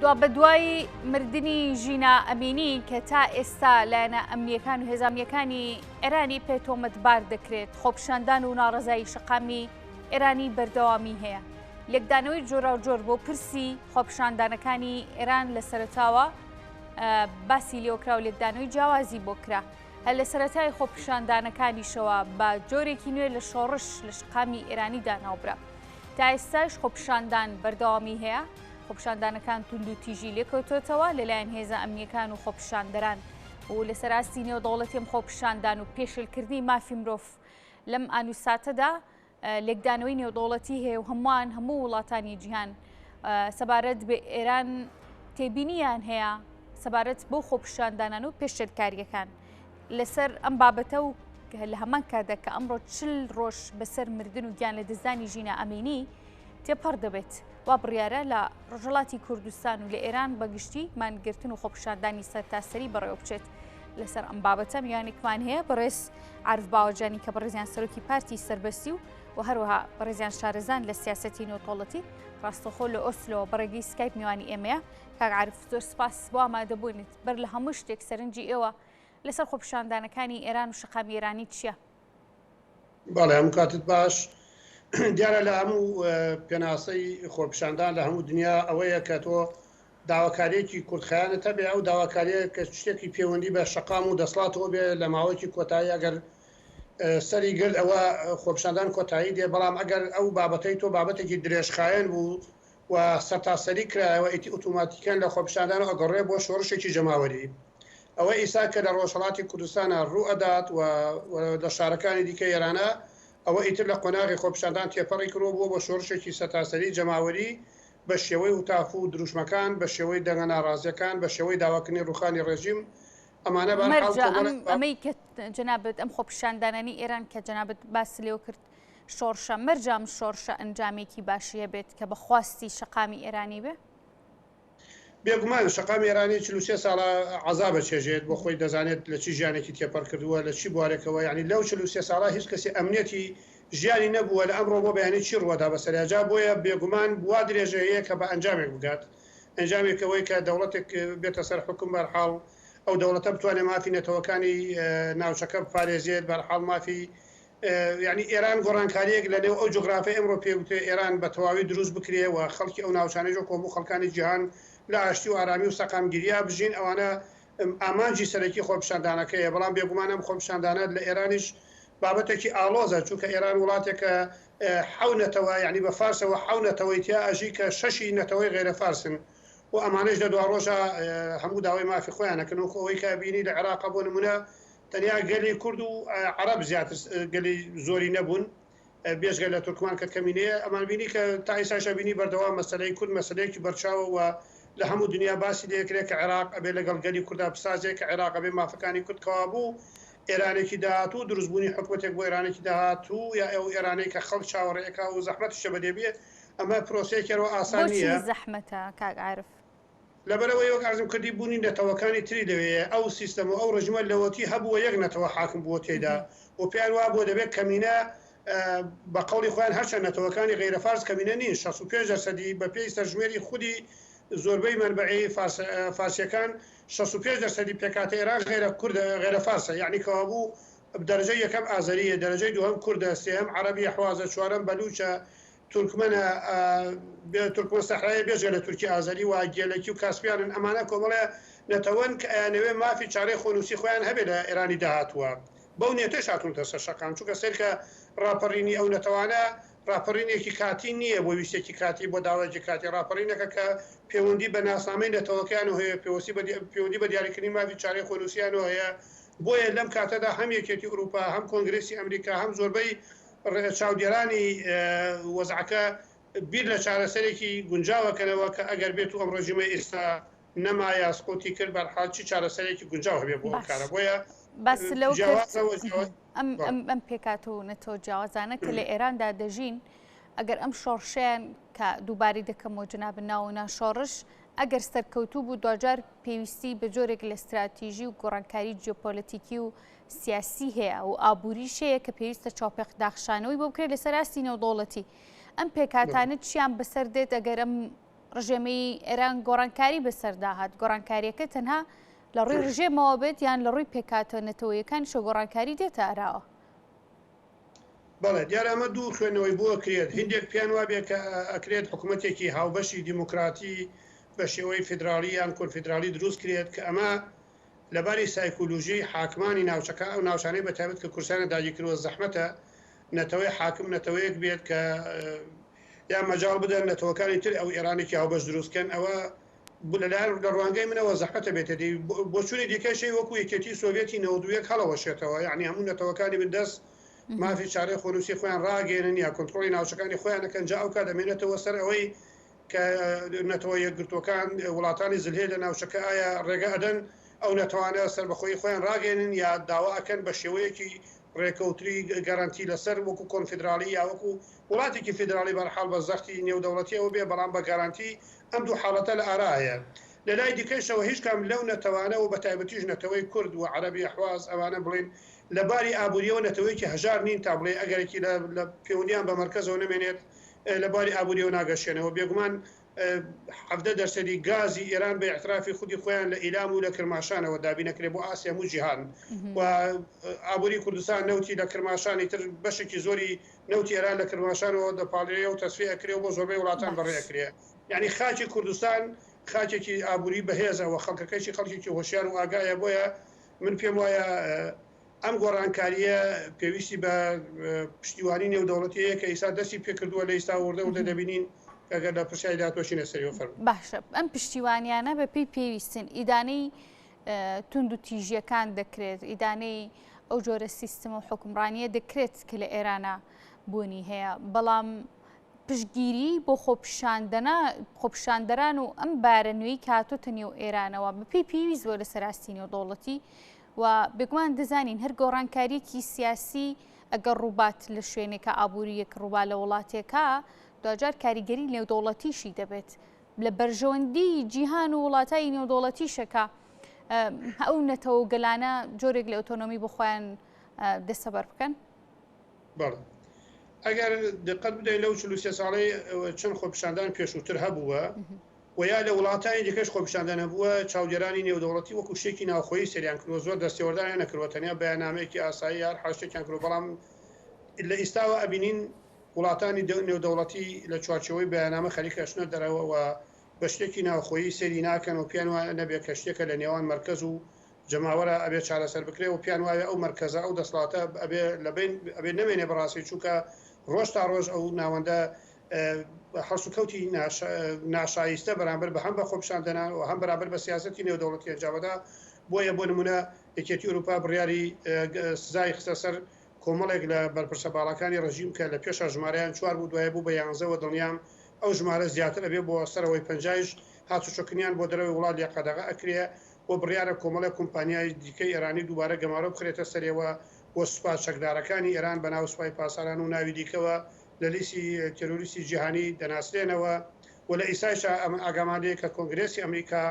بە دوای مردنی ژینا ئەمینی کە تا ئێستا لایەنە ئەمنیەکان و هێزانیەکانی ئێرانی پێ تۆمەتبار دەکرێت، خۆپیشاندان و ناڕەزایی شقامی ئێرانی بەردەوامی هەیە. لێکدانەوەی جۆرا و جۆر بۆ پرسی خۆپیشاندانەکانی ئێران لە سەرەتاوە باسی لێوکرا و لێکدانەوەی جیاوازی بۆ کرا. هەر لە سەرەتای خۆپیشاندانەکانیشەوە بە جۆرێکی نوێ لە شۆڕش لە شقامی ئێرانیدا ناوبرا. تا ئێستاش خۆپیشاندان بەردەوامی هەیە. خۆپیشاندانەکان تونند و تیژی لێکەوتۆتەوە لەلایەن هێزە ئەمنیەکان و خۆپیشاندەران و لەسەر ئاستی نێودەوڵەتیم خۆپیشاندان و پێشلکردنی مافی مرۆڤ لەم ئانووساتەدا لێکدانەوەی نێودەوڵەتی هەیە و هەموو وڵاتانی جیهان سەبارەت بە ئێران تێبینیان هەیە سەبارەت بۆ خۆپیشاندانان و پێشێرکاریەکان لەسەر ئەم بابەتە و لە هەمان کاتدا کە ئەمڕۆ 40 ڕۆژ بەسەر مردن و گیان لە دەستدانی ژینە ئەمینی تێپەڕ دەبێت. وا بڕیارە لە ڕۆژهەڵاتی کوردستان و لە ئێران بەگشتی مانگرتن و خۆپیشاندانی سەرتاسەری بەڕێوە بچێت لەسەر ئەم بابەتە میوانێکمان هەیە بەڕێز عارف باوەجانی کە بەڕێزیان سەرۆکی پارتی سەربەستی و هەروەها بەڕێزیان شارەزان لە سیاسەتی نێودەوڵەتی ڕاستەخۆ لە ئۆسلۆ بەڕێگەی سکایپ میوانی ئێمەیە. کاک عارف زۆر سپاس بۆ ئامادەبوونیت بەر لە هەموو شتێک سەرنجی ئێوە لەسەر خۆپیشاندانەکانی ئێران و شقامی ئێرانی چییە؟ بەڵێ هەموو کاتت باش. دیارە لە هەموو پێناسەی خۆپیشاندان لە هەموو دنیا ئەوەیە کە تۆ داواکاریەکی کوردخایانت هەبێ ئەو داواکاریە کە شتێکی پەیوەندی بە شەقام و دەسڵاتەوە بێ لە ماوەیەکی کۆتایی ئەگەر سەری گرت ئەوە خۆپیشاندان کۆتایی دێ. بەڵام ئەگەر ئەو بابەتەی تۆ بابەتێکی درێژخایەن بوو و سەرتاسەری کرایەوە ئیتی ئۆتۆماتیکەن لە خۆپیشاندان ئەگەڕێ بۆ شۆڕشێکی جەماوەری. ئەوە ئیسا کە لە ڕۆژهەڵاتی کوردستانە ڕوو ئەدات و لە شارەکانی دیکە ئێرانە ئەوە ئیتر لە قۆناغی خۆپیشاندان تێپەڕی کرۆ بووە بۆ شۆڕشێکی سەرتاسەری جەماوەری بە شێوەی وتاف و دروشمەکان بە شێوەی دەنگە ناڕازیەکان بە شێوەی داواکردنی ڕوخانی ڕێژیم ئەمانە ئەمەی کە جەنابەت ئەم خۆپیشاندانانی ئێران کە جەنابەت باس لێو کرد شۆڕشە مەرجام شۆڕشە ئەنجامێکی باشیە بێت کە بە خواستی شەقامی ئێرانی بێ؟ بێگومان شەقامی ئێرانی 43 ساڵە عەزابە چێژێت بۆ خۆی دەزانێت لە چی ژیانێکی تێپەڕ کردووە لە چی بوارێکەوە. یعنی لەو 43 ساڵە هیچ کەسی ئەمنیەتی ژیانی نەبووە لە ئەمڕۆ بۆ بەیانی چی ڕوەدا بەسەریاجا بۆیە بێگومان وا درێژەیە کە بە ئەنجامێک بگات. ئەنجامێکەوەی کە دەوڵەتێک بێتە سەر حکم بەرحاڵ ئەو دەوڵەتە بتوانێت مافی نەتەوەکانی ناوچەکە بپارێزێت بەرحاڵ مافی یعنی ئێران گۆڕانکاریەک لە نێو ئەو جوگرافی ئەمڕۆ پێوتێ ئێران بە تەواوی دروست بکرێ و خەڵکی ئەو ناوچانەی کۆبوو خەڵکانی جیهان لە ئاشتی و ئارامی و سەقامگیریە بژین. ئەوانە ئامانجی سەرەکی خۆپیشاندانەکەیە. بەڵام بێگومانە خۆپیشاندانە لە ئێرانیش بابەتێکی ئالۆزە چونکە ئێران وڵاتێکە حەونەتەوە یعنی بە فارسەوە حەونەتەوەی تیا ئەژی کە 6 نەتەوەی غێرە فارسن و ئەمانش لە دوا ڕۆژە هەموو داوای مافی خۆیانەکەن و ئەوەی کە بینی لە عێراق بۆ نمونە تەنیا گەلی کورد و عەرەب زیاتر گەلی زۆری نەبوون بێژگە لە تورکمان کە کەمینەیە. ئەمان بینی کە تا ئێستاشە بینی بەردەوام مەسەلەی کورد مەسەلەیەکی بەرچاوە و لە هەموو دنیا باسی دەکرێت کە عێراق ئەبێ لەگەڵ گەلی کووردا بسازێک کە عێراق ئەبێ مافەکانی کورد کەوا بوو ئێرانێکی داهاتوو دروستبوونی حکوومەتێک بۆ ئێرانێکی داهاتوو یا ئەو ئێرانەی کە خەڵک چاوەڕێەکە و زەحمەتشە بەدێبێت ئەمە پرۆسەیەکەوە ئاسان نییە. زەحمەتە کاک عارف لەبەرەوەی وەک ئارزوم کردی بوونی نەتەوەکانی تری لەوەیە ئەو سیستەم و ئەو ڕژمە لەوەتی هەبووە یەک نەتەوە حاکم بووە تێدا و پێیان وا بۆ دەبێت کەمینە بە قەوڵی خۆیان هەرچەند نەتەوەکانی غێرە فارس کەمینە نین 65% بە پێی سەرژمێری خودی زۆربەی منبعی فارسیەکان 65% پێکاتە ئێران غێرە فارسە یعنی کەوا بوو دەرەجەی یەکەم ئازەریە دەرەجەی دووەم کوردە سێم عەرەبی حوازە چوارەم بەلوچە تورکمەنە تورکمەن سەحرایە بێژە لە تورکی ئازەری و گێلەکی و کاسپیانن. ئەمانە کۆمەڵە نەتەوەن کە ئەیانەوێ مافی چارەی خۆنووسی خۆیان هەبێت لە ئێرانی داهاتووە بەو نێتەش هاتوونتە سەر شەقام چونکە سەرکە ڕاپەڕینی ئەو نەتەوانە ڕاپەڕینێکی کاتی نییە بۆ ویستێکی کاتی بۆ داوایکی کاتی ڕاپەڕینەکە کە پەیوەندی بە ناسنامەی نەتەوەکیان و هەیە پەیوەندی بە دیاریکردنی مافی چارەی خۆنووسیان و هەیە. بۆیە لەم کاتەدا هەم یەکێتی ئوروپا هەم کۆنگرێسی ئەمریکا هەم زۆربەی چاودێرانی وەزعەکە بیر لە چارەسەرێکی گونجاوەکەنەوە کە ئەگەر بێت و ئەم ڕۆژیمە ئێستا نەمایە سقوتی کرد بەرحاڵ چی چارەسەرێکی گونجاو هەبێ بۆ کارە. بۆیە باس لەو ئەم پێکات و نەتەوە جیاوازانە کە لە ئێراندا دەژین ئەگەر ئەم شۆڕشیان کە دووباری دەکەمەوە جناب ناونا شۆڕش ئەگەر سەرکەوتوو بوو دوجار پێویستی بە جۆرێک لە استراتیژی و گۆڕانکاری جیۆپۆلیتیکی و سیاسی هەیە و ئابووریش هەیە کە پێویستە چاوپێک داخشانەوەی بۆ بکرێت لەسەر ئاستی نێودەوڵەتی. ئەم پێکاتانە چیان بەسەر دێت ئەگەر ئەم ڕژێمەی ئێران گۆڕانکاری بەسەرداهات گۆڕانکاریەکە تەنها لە ڕووی ڕژێمەوە بێت یان لە ڕووی پێکاتۆنەتەوەیەکان شە گۆڕانکاری دێتە ئاراوە. بەڵێ دیارە ئەمە دوو خوێنەوەی بۆ کرێت هندێک پیان وابێ کە ئەکرێت حکوومەتێکی هاوبەشی دیموکراتی بە شێوەی فیدراالی یان کۆنفیدراالی دروست کرێت کە ئەمە لەباری سایکولوژی حاکمانی ناوچەکە ئەو ناوچانەی بەتابێت کە کورسانە داگیرکردوە زەحمەتە نەتەوەی حاکم نەتەوەیەک بێت کە یا مەجاڵ بدەن نەتەوەکانی تر ئەو ئێرانێکی هاوبەش دروستکەن ئەوە لەلایەن لە ڕوانگەی منەوە زەحمەتە بێتە بۆ چوونی دیکەشەی وەکو یەکێتی سۆڤێتی 91 هەڵەوەشێتەوە یعنی هەموو نەتەوەکانی بندەست مافی چارەی خۆروسی خۆیان ڕاگەێنن یا کۆنتترۆلی ناوچەکانی خۆیانەکەن جا ئەو کا دەمێنێتەوە سەر ئەوەی کە نەتەوە یەکگرتوەکان وڵاتانی زلهێ لە ناوچەکە ئایا ڕێگە ئەدەن ئەو نەتوانە سەر بەخۆی خۆیان ڕاگەێنن یا داوا ئەکەن بە شێوەیەکی ڕێکەوتری گەرانتی لەسەر وەکو کۆنفیدراالی یا وەکو وڵاتێکی فیدراالی بەرحاڵ بە زەختی نێودەوڵەتیەوە بێ بەڵام بە گارانتی ئەم دوو حاڵەتە لە ئارایە لە لای دیکەشەوە هیچ کام لەو نەتەوانەوە بە تایبەتیش نەتەوەی کورد و عەرەبی حواز ئەوانە بڵێن لە باری ئابوووریەوە نەتەوەیکی هەژار نین تا بڵێ ئەگەرێکی لە پەیوەندیان بە مەرکەزەوە نەمێنێت لە باری ئابوووریەوە ناگەشێنەوە بێگومان 70% گازی ئێران بە اعترافی خودی خۆیان لە ئیلام و لە کرماشانەوە دابینەکرێت بۆ ئاسیا و جیهان و ئابووری کوردستان نەوتی لە کرماشانی تر بەشێکی زۆری نەوتی ئێران لە کرماشانەوە دەپاڵێ و تەسفیەکرێ بۆ زۆربەی وڵاتان بەڕێکرێ یعنی خاکی کوردستان خاکێکی ئابووری بەهێزە و خەڵکەکەیی خەڵکێکی هۆشیار و ئاگایە بۆیە من پێم وایە ئەم گۆڕانکاریە پێویستی بە پشتیوانی نێودەوڵەتیەیە کە ئیسا دەستی پێکردووە لە ئیستا وردە و دەبینین ئەگەر لە پرسیای داتۆشینە سەریەوە فەرموو. باشە ئەم پشتیوانیانە بە پێی پێویستن ئیدانەی تونند و تیژیەکان دەکرێت ئیدانەی ئەو جۆرە سیستم و حکومڕانیە دەکرێت کە لە ئێرانە بوونی هەیە بەڵام پشتگیری بۆ خۆپشاندەران و ئەم بارە نوێی کاتۆتە نێو ئێرانەوە بە پێی پێویست بۆ لە سەراستی نێودەوڵەتی و بێگومان دەزانین هەر گۆڕانکاریەکی سیاسی ئەگەر ڕووبات لە شوێنێکە ئابوووریەک ڕووبا لە وڵاتێکە دوجار کاریگەری نێودەوڵەتیشی دەبێت لە بەرژەوەندی جیهان و وڵاتایی نێودەوڵەتیشەکە ئەو نەتەوە گەلانە جۆرێک لە ئۆتۆنۆمی بۆ خۆیان دەستەبەر بکەن. ئەگەر دقت بدەین لەو 43 ساڵەی چەند خۆپیشاندان پێشووتر هەبووە و یا لە وڵاتانی دیکەش خۆپیشاندان هەبووە چاودێرانی نێودەوڵەتی وەکو شتێکی ناوخۆیی سەریان کردووە زۆر دەستێوەردانیان نەکردووە تەنیا بەیاننامەیەکی ئاسایی یان حاشتێکیان کردو بەڵام لە ئیستاوە ئەبینین وڵاتانی نێودەوڵەتی لە چوارچەوەی بەیاننامە خەریکەشنە دەرەوە و بە شتێکی ناوخۆیی سەری ناکەن و پیان وایە نەبێت کە شتێکە لە نێوان مەرکەز و جەماوەرە ئەبێ چارەسەر بکرێ و پیان وایە ئەو مەرکەزە ئەو دەسڵاتە ئەبێ نەمێنێ بەڕاستی چووکە ڕۆژ تا ڕۆژ ئەو ناوەندە حەرس و کەوتی ناشایستە بەرامبەر بە هەم بە خۆپیشاندنان و هەم بەرامبەر بە سیاسەتی نێودەوڵەتی ئەنجامەدا بۆیە بۆ نمونە یەکێتی ئەوروپا بڕیاری سزای خستە سەر کۆمەڵێک لە بەرپرسە باڵەکانی ڕژیم کە لە پێشە ژمارەیان 4 بوو دوایە بوو بە 11 دڵنیام ئەو ژمارە زیاتر ئەبێ بۆ سەرەوەی 50 هاتوچۆکنیان بۆ دەرەوەی وڵات لە قەدەغا ئەکرێ بۆ بڕیارە کۆمەڵێک کۆمپانیای دیکەی ئێرانی دووبارە گەمارە بخرێتە سەرەوە بۆ سوپا چەکدارەکانی ئێران بە ناو سوپای پاساران و ناوی دیکەوە لە لیستی تێروریستی جیهانی دەناسرێنەوە و لە ئیسایشە ئاگامادەیە کە کۆنگرێسی ئەمریکا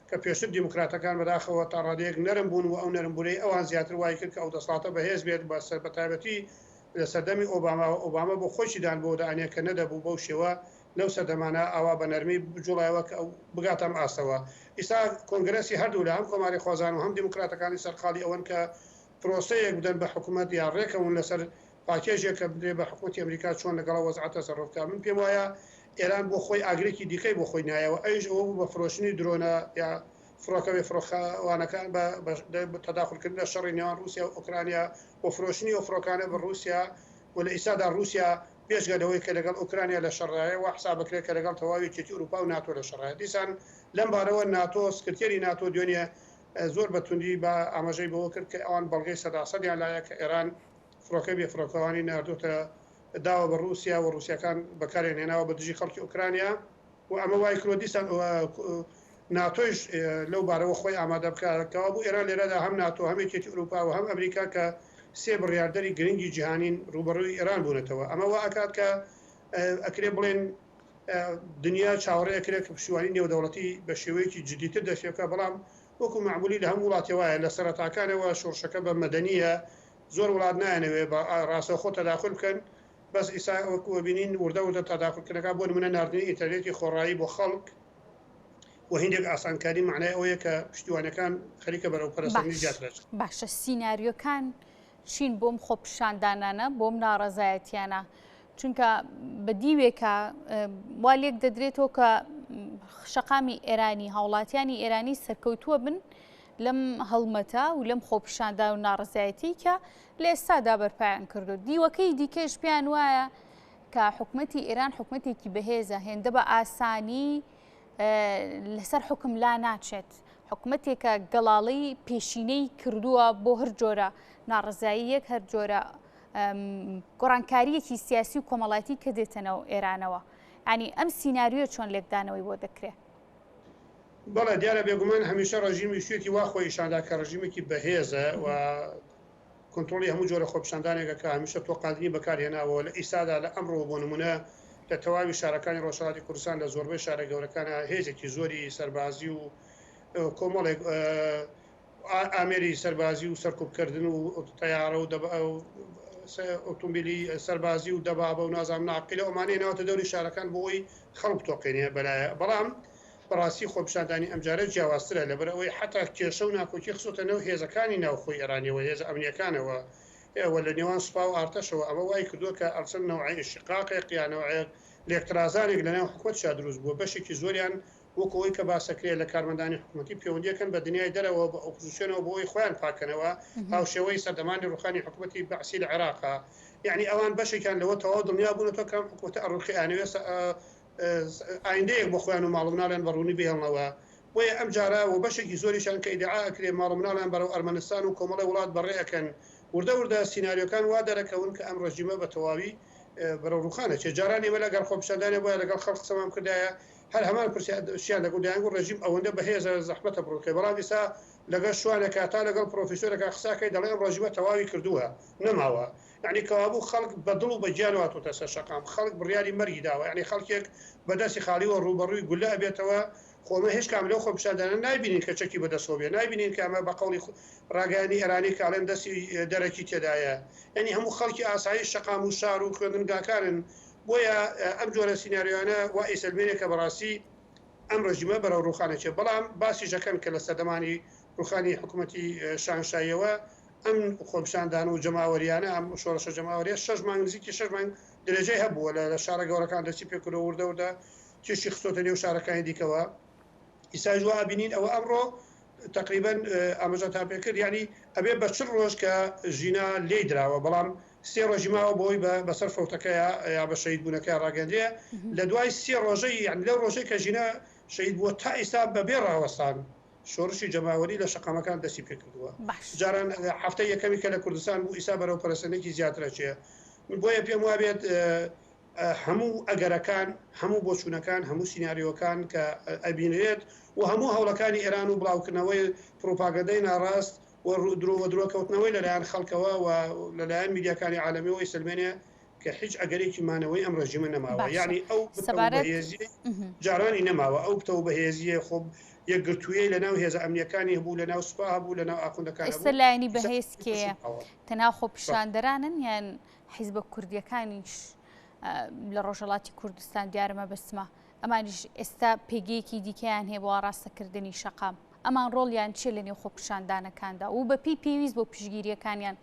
کە پێشتر دیموکراتەکان بەداخەوە تا ڕادەیەک نەرم بوون و ئەو نەرمبوونەی ئەوان زیاتر وای کرد کە ئەو دەسڵاتە بەهێز بێت بە سەربەتایبەتی لە سەردەمی ئۆباما بۆ خۆشیدان بۆ دەانێ کە نەدەبوو بەو شێوە لەو سەردەمانە ئاوا بە نەرمی بجوڵایەوە کە ئەو بگاتەم ئاستەوە ئیستا کۆنگرێسی هەردوو لە هەم کۆماری خۆزان و هەم دیموکراتەکانی سەرخاڵی ئەوەن کە پرۆسەیەک بدەن بە حکوومەت یا ڕێکەون لەسەر پاکێژێک کە بدرێ بە حکوومەتی ئەمریکا چۆن لەگەڵ وەزعەتە سەرڕۆکە من پێم وایە ئێران بۆ خۆی ئاگرێکی دیکەی بۆ خۆی نایەوە ئەوش ئەوە بوو بە فرۆشتنی درۆنە یا فڕۆکەوێ فڕۆخەوانەکان بە تەداخلکردن لە شەڕی نێوان رووسیا و ئوکرانیا بۆ فرۆشتنی و فڕۆکانە بە رووسیا و لە ئیسادا رووسیا پێشگەلەوەی کە لەگەڵ ئوکرانیا لە شەڕایە و حساب بکرێت کە لەگەڵ تەواوی یەکێتی ئەوروپا و ناتۆ لە شەڕایە دیسان لەم بارەوە ناتۆ سکرتێری ناتۆ دوێنێ زۆر بەتوندی بە ئاماژەی بەوە کرد کە ئەوان بەڵگەی سەداسەدیان لایە کە ئێران فڕۆکە بێ فڕۆکەوانی نردوتە داوە بە رووسیا و رووسیەکان بەکارێن هێناوە بە دژی خەڵکی ئوکرانیا و ئەمە وای کرۆ دیسان ناتۆش لەو بارەوە خۆی ئامادە بکارەوە بوو ئێران لێرەدا هەم ناتۆ هەم یەکێتی ئەوروپا و هەم ئەمریکا کە سێ بڕیاردەری گرنگی جیهانین ڕوبەڕووی ئێران بوونەتەوە ئەمەوە ئەکات کە ئەکرێ بڵێن دنیا چاوەڕێ ئەکرێت کە پشتیوانی نێودەوڵەتی بە شێوەیەکی جدیتر دەشێکە بەڵام وەکو معمولی لە هەموو وڵاتی وایە لە سەرەتاکانەوە شۆڕشەکە بە مەدەنیە زۆر وڵات نایەنەوێ بە ڕاستەوخۆ تەداخل بکەن بەس ئیسا وەکووە بینین وردە تاداخلکردنەکە بۆ نمونە نردنی ئینتەرنێتی خۆڕایی بۆ خەڵک و هندێک ئاسانکاری معنای ئەوەیە کە پشتیوانەکان خەریکە بەرەو پەرەسەندنی زیاترێت. باشە سیناریۆکان چین بۆم خۆپیشاندانانە بۆم ناڕەزایەتیانە چونکە بە دیوێکە وا لێک دەدرێتەوە کە شەقامی ئێرانی هاوڵاتیانی ئێرانی سەرکەوتووە بن لەم هەڵمەتە و لەم خۆپیشاندان و ناڕزایەتی کە لە ئێستادا بەرپایان کردو. دیوەکەی دیکەش پیان وایە کە حکوومەتی ئێران حکوومەتێکی بەهێزە هێندە بە ئاسانی لەسەر حکم لا ناچێت. حکوومەتێکە گەڵاڵی پێشینەی کردووە بۆ هەر جۆرە ناڕزاییەک هەر جۆرە گۆڕانکاریەکی سیاسی و کۆمەڵایەتی کە دێتەنەوە ئێرانەوە. ینی ئەم سیناریۆ چۆن لێکدانەوەی بۆ دەکرێت؟ بەڵێ دیارە بێگومان هەمیشە ڕژیمی شوێتی وا خۆی شاندا کە ڕژیمێکی بەهێزە و کۆنتترۆلی هەموو جۆرە خۆپیشاندانێکە کە هەمیشە تۆقاندنی بەکارهێناوە لە ئیسادا لە ئەمڕۆ بۆ نمونە لە تەواوی شارەکانی ڕۆژهەڵاتی کوردستان لە زۆربەی شارە گەورەکانە هێزێکی زۆری سەربازی و کۆمەڵێک ئامێری سەربازی و سەرکوبکردن و تەیارە و ئۆتۆمبیلی سەربازی و دەبابە و نازام ناقیلە ئەمانەی ناوەتە دەوری شارەکان بۆی خەڵک تۆقێنێ بەلایە. بەڵام بەڕاستی خۆپیشاندانی ئەمجارە جیاوازترە لەبەر ئەوەی حتا کێشە و ناکۆکی خسۆتەنەوە هێزەکانی ناوخۆی ئێرانیەوە هێز ئەمنیەکانەوە ئێوە لە نێوان سوپا و ئارتەشەوە ئەمە وای کردووە کە ئەلچەند نەوعی شقاقێک یانەوەیەک لێکترازانێک لەناو حکومەتشا دروست بووە بەشێکی زۆریان وەکەوەی کە باسەکرێت لە کارمەندانی حکوومەتی پەیوەندیەکەن بە دنیای دەرەوە بە ئۆپۆزیسیۆنەوە بۆی خۆیان پاکەنەوە هاوشێوەی سەردەمانی ڕوخانی حکوومەتی بەعسی لە عێراقا. یعنی ئەوان بەشێکیان لەوە تەواو دڵنیا بوونەوە کەم حکوومەتە ئەڕوخیانەوێ ئایندەیەک بۆ خۆیان و ماڵ مناڵیان بەڕوونی بهێڵنەوە. بۆیە ئەم جارە و بەشێکی زۆریشان کە ئیدعا ئەکرێ ماڵ مناڵیان بەرەو ئەرمەنستان و کۆمەڵی وڵات بەڕێەکەن وردە سیناریۆکان وا دەرەکەون کە ئەم ڕژیمە بە تەواوی بەرەو ڕوخانە چێ جارانی ئێمە لەگەڵ خۆپیشاندانێ بۆیە لەگەڵ خەڵک قسەمان کردایە هەر هەمان پرسیان لەگوڵدایان و ڕژیم ئەوەندە بەهێزە زەحمەتە بڕوکەی بەڵام ئێستا لەگەڵ شوانێکە تا لەگەڵ پرۆفیسۆرێکە قساکەی دەڵێ ئەم ڕژیمە تەواوی کردووە نەماوە. یعنی کەوابوو خەڵک بەدڵ و بەگیان هاتووەتە سەر شەقام خەڵک بڕیاری مەرگی داوە. یعنی خەڵکێک بەدەستی خالیوە ڕوبەڕووی گولە ئەبێتەوە خۆمە هیچ کام لەو خۆپیشاندانە نایبینین کە چەکی بەدەستەوە بێ نایبینین کە ئەمە بە قەوڵی ڕاگەیانی ئێرانی کاڵێن دەستی دەرەکی تێدایە. یعنی هەموو خەڵکی ئاسایی شەقام و شار و خوێندنگاکارن. بۆیە ئەم جۆرە سیناریۆیانە وا ئیسلمێنێکە بەڕاستی ئەم ڕژیمە بەرەو ڕوخانەچێ. بەڵام باسی ژەکەن کە لە سەردەمانی ڕوخانی حکوومەتی شانشاییەوە ئەم خۆپیشاندان و جەماوەریانە ئەم شۆڕشە جەماوەریە 6 مانگ نزیکی 6 مانگ درێژەی هەبووە لە شارە گەورەکان دەستی پێکردەوە وردەوردا تێشی خستۆتە نێو شارەکانی دیکەوە. ئیساژ وا بینین ئەوە ئەمڕۆ تقریبا ئاماژە تا پێکرد یعنی ئەبێ بە چ ڕۆژ کە ژینە لێی دراوە بەڵام سێ ڕۆژی ماوە بۆی بەسەر فەوتەکەیە یا بە شەید بوونەکە ڕاگەندێ لە دوای سێ ڕۆژەی یعنی لەو ڕۆژەی کە ژینە شەید بووە تا ئێستا بەبێ ڕاوەستان شۆڕشی جەماوەری لە شەقامەکان دەستی پێکردووە. جاران هەفتەی یەکەمی کە لە کوردستان بوو ئیسا بەرەو پەرەسەندێکی زیاترە چێ. بۆیە پێم وابێت هەموو ئەگەرەکان هەموو بۆچوونەکان هەموو سیناریۆکان کە ئەبینرێت و هەموو هەوڵەکانی ئێران و بڵاوکردنەوەی پرۆپاگەندەی ناڕاست و درۆکەوتنەوەی لەلایەن خەڵکەوە و لەلایەن میدیاکانی عالەمیەوەی سلمێنێ کە هیچ ئەگەرێکی مانەوەی ئەم ڕژیمە نەماوە. یعنی ئەو بەهێزی جارانی نەماوە ئەو بتەوە بەهێزیە خۆب یەکگرتوویەی لەناو هێزە ئەمنیەکانی هەبوو لەناو سوپا هەبوو لەناو ئاخوندەکان. ئێستا لایەنی بەهێز کێیە تەنها خۆپیشاندەرانن یان حیزبە کوردیەکانیش لە ڕۆژهەڵاتی کوردستان دیارمە بەسمە ئەمانیش ئێستا پێگەیەکی دیکەیان هەیە بۆ ڕاستەکردنی شەقام ئەمان ڕۆڵیان چێ لە نێو خۆپیشاندانەکاندا و بەپی پێویست بۆ پشگیریەکانیان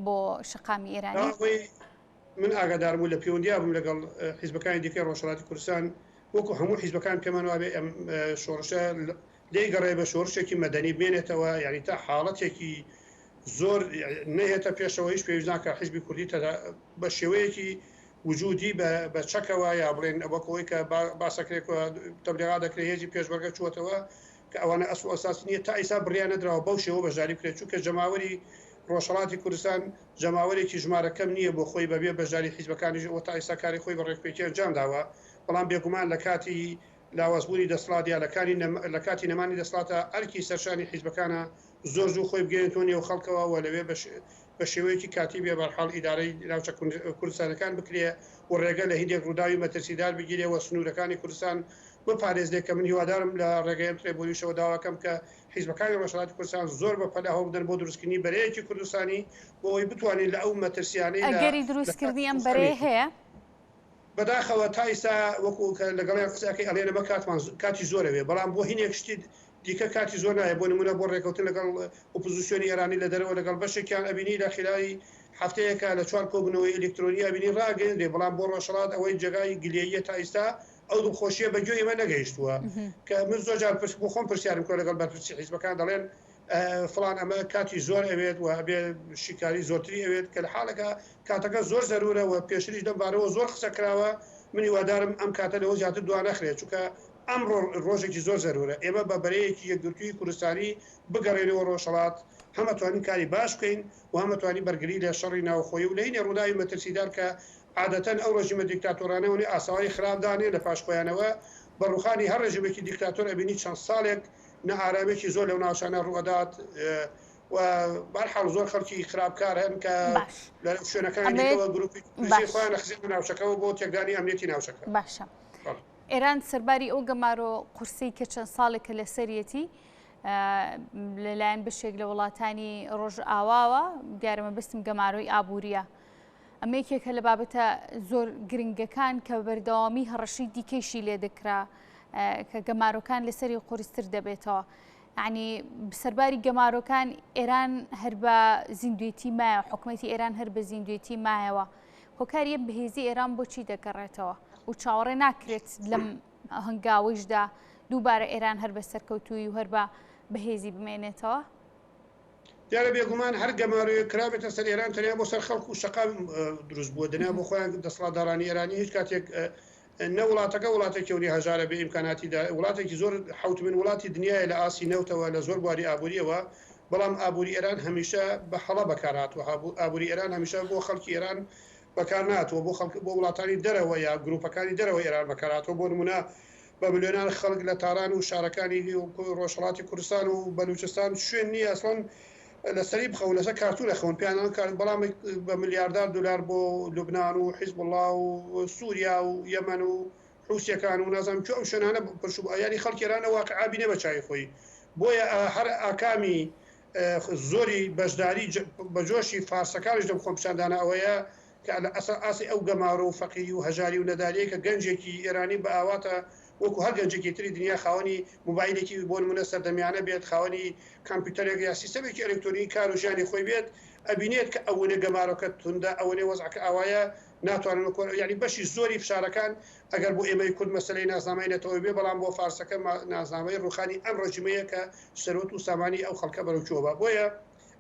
بۆ شەقامی ئێرانی؟ من ئاگادار بوو لە پەیوەندیا بووم لەگەڵ حیزبەکانی دیکەی ڕۆژهەڵاتی کوردستان وەکو هەموو حیزبەکان پێمان وابێ ئەم شۆڕشە لێگەڕێ بە شۆڕشێکی مەدەنی بێنێتەوە یعنی تا حاڵەتێکی زۆر نەهێتە پێشەوە هیچ پێویست ناکە حیزبی کوردی بە شێوەیەکی وجودی بە چەکەوە یا بڵێن وەکەوەی کە باسەکرێکەوە تەبلیغات دەکرێت هێزی پێشبەرگە چووەتەوە کە ئەوانە ئەسڵ ئەساسی نییە تا ئیسا بڕیان نەدراوە بەو شێوە بەژاری بکرێت چونکە جەماوەری ڕۆژهەڵاتی کوردستان جەماوەرێکی ژمارەکەم نییە بۆ خۆی بەبێ بەژاری حیزبەکانی و تا ئیسا کاری خۆی بە ڕێکپێکی ئەنجام داوە. بەڵام بێگومان لە کاتی لاوازبوونی دەسڵات یا لە کاتی نەمانی دەسڵاتە ئەرکی سەرشانی حیزبەکانە زۆر زوو خۆی بگەێنێتەوە نێو خەڵکەوە و لەوێ بە شێوەیەکی کاتی بێ بەرحاڵ ئیدارەی ناوچە کوردستانەکان بکرێ و ڕێگە لە هیندێک ڕووداوی مەترسیدار بگیرێ و سنوورەکانی کوردستان بپارێزێت کە من هیوادارم لە ڕێگەیەم ترێبوونیشەوە داواکەم کە حیزبەکانی ڕۆژهەڵاتی کوردستان زۆر بەپەلا هەوڵ بدەن بۆ دروستکردنی بەرەیەکی کوردستانی بۆ ئەوەی بتوانین لە ئەو مەترسیانەی ئەگەری دروستکردنی ئەم بەرەیە هەیە بەداخەوە تا ئێستا وەکو لەگەڵیان قسەکەی ئەڵێنەمە کاتی زۆرەوێ بەڵام بۆ هینێک شتی دیکە کاتی زۆر نایە بۆ نمونە بۆ ڕێکەوتن لەگەڵ ئۆپۆزیسیۆنی ئێرانی لە دەرەوە لەگەڵ بەشێکیان ئەبینی لە خلای هەفتەیەکە لە چوار کۆبوونەوەی ئەلکترۆنی ئەبینی ڕاگەیەندرێ بەڵام بۆ ڕۆژهەڵات ئەوەی جێگای گلێیە تا ئێستا ئەو دڵخۆشیە بەگوێ ئێمە نەگەیشتووە کە من زۆر جار بۆ خۆم پرسیارم کۆ لەگەڵ بەرپرسی حیزبەکان دەڵێن فلان ئەمە کاتی زۆر ئەوێت و هەبێ شیکاری زۆرتری ئەوێت کە لە حاڵەکە کاتەکە زۆر زەرورە و پێشتریش دەمبارەوە زۆر قسە کراوە منی وادارم ئەم کاتە لەوە زیاتر دوان نەخرێت چونکە ئەمڕۆ ڕۆژێکی زۆر زەرورە ئێمە بە بەرەیەکی یەکگرتووی کوردستانی بگەڕێنەوە ڕۆژهەڵات هەمەتوانین کاری باش بکەین و هەمەتوانی بەرگری لە شەڕی ناوخۆیی و لەینێ ڕووداوی مەترسیدار کە عادەتەن ئەو ڕژیمە دیکتاتۆرانەوەی ئاساوی خراپدانێ لە پاشخۆیانەوە بە ڕوخانی هەر ڕژیمێکی دیکتاتۆر ئەبینی چەند ساڵێک نەئارامێکی زۆر لەو ناوچانە ڕوەدات و بەرحاڵ زۆر خەڵکی خراپکار هەن کە لە شوێنەکانیەوە گروپی خۆیان خزیێت ناوچەکەەوە بۆ تێکدانی ئەمنیەتی ناوچەکە باشە ئێران سەرباری ئەو گەمارۆ قورسی کە چەند ساڵێکە لە سەرەتی لەلایەن بەشێک لە وڵاتانی ڕۆژ ئاواوە دیارەمە بستم گەمارۆی ئابوووریە ئەمەیەکێکە لە بابەتە زۆر گرنگەکان کە بەردەوامی هەڕەشی دیکەشی لێ دەکرا کە گەمارۆکان لەسەری قورستر دەبێتەوە ینی سەرباری گەمارۆکان ئێران هەر بە زیندوێتی مایە حکوومەتی ئێران هەر بە زیندوێتی مایەوە هۆکاریە بەهێزی ئێران بۆچی دەگەڕێتەوە و چاوەڕێ ناکرێت لەم هەنگاویشدا دووبارە ئێران هەر بە سەرکەوتووی و هەر بە بەهێزی بمێنێتەوە دیارە بێگومان هەر گەمارۆیە کرابێتە سەر ئێران تەنیا بۆ سەر خەڵک و شەقام دروست بووە دنیا بۆ خۆیان دەسەڵاتدارانی ئێرانی هیچ کاتێک نە وڵاتەکە وڵاتێکیونی هەژارە بە ئیمکاناتیدا وڵاتێکی زۆر حوتمن وڵاتی دنیای لە ئاسی نەوتەوە لە زۆر بواری ئابوووریەوە بەڵام ئابووری ئێران هەمیشە بە هەڵە بەکارهاتوە ئابووری ئێران هەمیشە بۆ خەڵکی ئێران بەکار ناتوە بۆ وڵاتانی دەرەوە یا گروپەکانی دەرەوە ئێران بەکاراتەوە بۆ نمونە بە ملیۆنان خەڵک لە تاران و شارەکانی ڕۆژهەڵاتی کوردستان و بەلوچستان شوێن نییە ئەسڵەن لەسەری بخەون لەسەر کارتونە خەون پیانان کار بەڵام بە ملیاردار دلار بۆ لوبناان و حیزب الله و سووریا و یەمەن و حوسیەکان و نازانم چۆ ئەو شوێنانە ینی خەڵکی ئێرانە واقعابینە بە چای خۆی بۆیە هەر ئاکامی زۆری بەشداری بەجۆشی فارسەکانش دەم خۆم پیشاندانە ئەوەیە کە لە ئاسی ئەو گەمارە و فەقیری و هەژاری و نەداریە کە گەنجێکی ئێرانی بە ئاواتە وەکو هەر گەنجێکی تری دنیا خاوەنی موبایلێکی بۆ نمونە سەردەمیانە بێت خاوەنی کامپیوتەرێک یا سیستەمێکی ئەلکترۆنیکی کار و ژیانی خۆی بێت ئەبینێت کە ئەوەنێ گەمارەکە توندە ئەوەنێ وەزعکە ئاوایە ناتوانن ینی بەشی زۆری فشارەکان ئەگەر بۆ ئێمەی کورد مەسلەی نازنامەی نێتەوە بێ بەڵام بۆ فارسەکە نازنامەی ڕوخانی ئەم ڕژیمەیە کە سەرۆت و سامانی ئەو خەڵکە بەرەوچۆوە بۆیە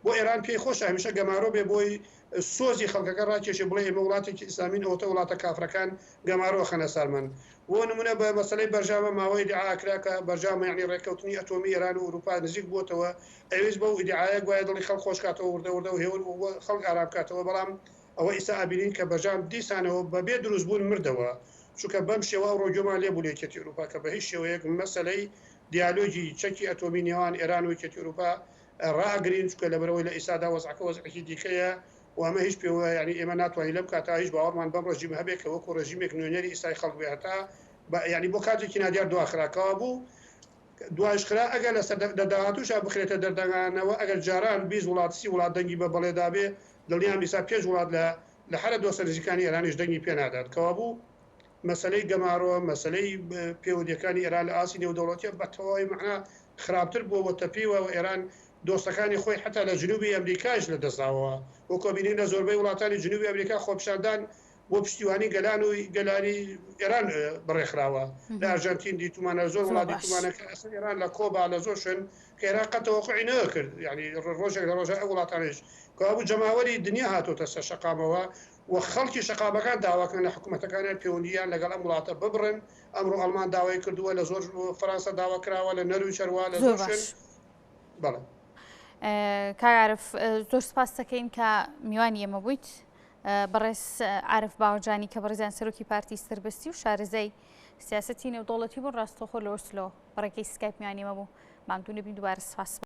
بۆ ئێران پێی خۆشە هەمیشە گەمارۆ بێ بۆی سۆزی خەڵکەکە ڕاکێشێ بڵێ ئێمە وڵاتێکی ئیسلامین ئەوتە وڵاتە کافرەکان گەمارۆ خەنە سەرمەن بۆ نمونە بە مەسلەی بەرژامە ماوەی ئیدعاکرا کە بەرژامە یعنی ڕێککەوتنی ئەتۆمی ئێران و ئەوروپا نزیک بووتەوە ئەویست بەو ئیدعاە گوایە دڵی خەڵک خۆشکاتەوە وردە و هێور خەڵک ئارام کاتەوە بەڵام ئەوە ئیستا ئابینین کە بەرژام دیسانەوە بەبێ دروست بوون مردەوە چونکە بەم شێوە ڕۆژۆمان لێ بوو لێکێتی ئەوروپا کە بە هیچ شێوەیەک مەسلەی دیالۆجی چەکی ئەتۆمی نێوان ئێران و یەکێتی ئەوروپا ڕاگرین چکە لەبەرەوەی لە ئیسادا وەزعکە وەزعێکی دیکەیە وامە هیچ پێوە ینی ئێمە ناتوانین لەم کاتا هیچ باوەڕمان بەم ڕژیم هەبێت کە وەکو ڕژیمێک نوێنەری ئیسای خەڵک بێ هەتا ینی بۆ کاتێکی نادیار دواخراکەوە بوو دوایشخرا ئەگەر لە دەداهاتوشا بخرێتە دەردەنگانەوە ئەگەر جاران 20 وڵاتی وڵات دەنگی بە بەڵێدابێ دڵنیان بیسا پێش وڵات لە هەرە دۆ سەرنجەکانی ئێرانیش دەنگی پێ نادات کەوا بوو مەسلەی گەمارۆ مەسلەی پێودەکانی ئێران لە ئاسی نێودەوڵەتیە بە تەواوی معنا خراپتر بووە بۆ تەپیوە و ئێران دۆستەکانی خۆی حتا لە جنوبی ئەمریکاش لە دەستاوەوە وەکو بینین لە زۆربەی وڵاتانی جنوبی ئەمریکا خۆپیشاندان بۆ پشتیوانی گەلان و گەلانی ئێران بڕێکخراوە لە ئەرژەنتین دیتومانە زۆر وڵاتی تومانەکە ئەسڵ ئێران لە کۆبا لە زۆر شوێن کە ئێران قەتەوەقعی نەکرد ینی ڕۆژێک لە ڕۆژە ئەو وڵاتانش کەوابوو جەماوەری دنیا هاتوۆتە سەر شەقامەوە و خەڵکی شەقامەکان داواکەن لە حکوومەتەکانیان پەیوەندیان لەگەڵ ئەم وڵاتە ببڕن ئەمڕۆ ئەڵمان داوای کردووە لە زۆر فەرەنسا داوا کراوە لە نەروی شەروا لە زۆر شوێن بەڵێ کاعرف زۆر سپاس دەکەین کە میوانی ئێمە بوویت بەڕێز عارف باوەجانی کە بەڕێزیان سەرۆکی پارتی سەربەستی و شارەزای سیاسەتی نێودەوڵەتی بۆ ڕاستەوخۆ لە ئۆسلۆ بەڕێکەی سکایپ میوانی ئێمە بوو مامتون نەبین دووبارە سپاس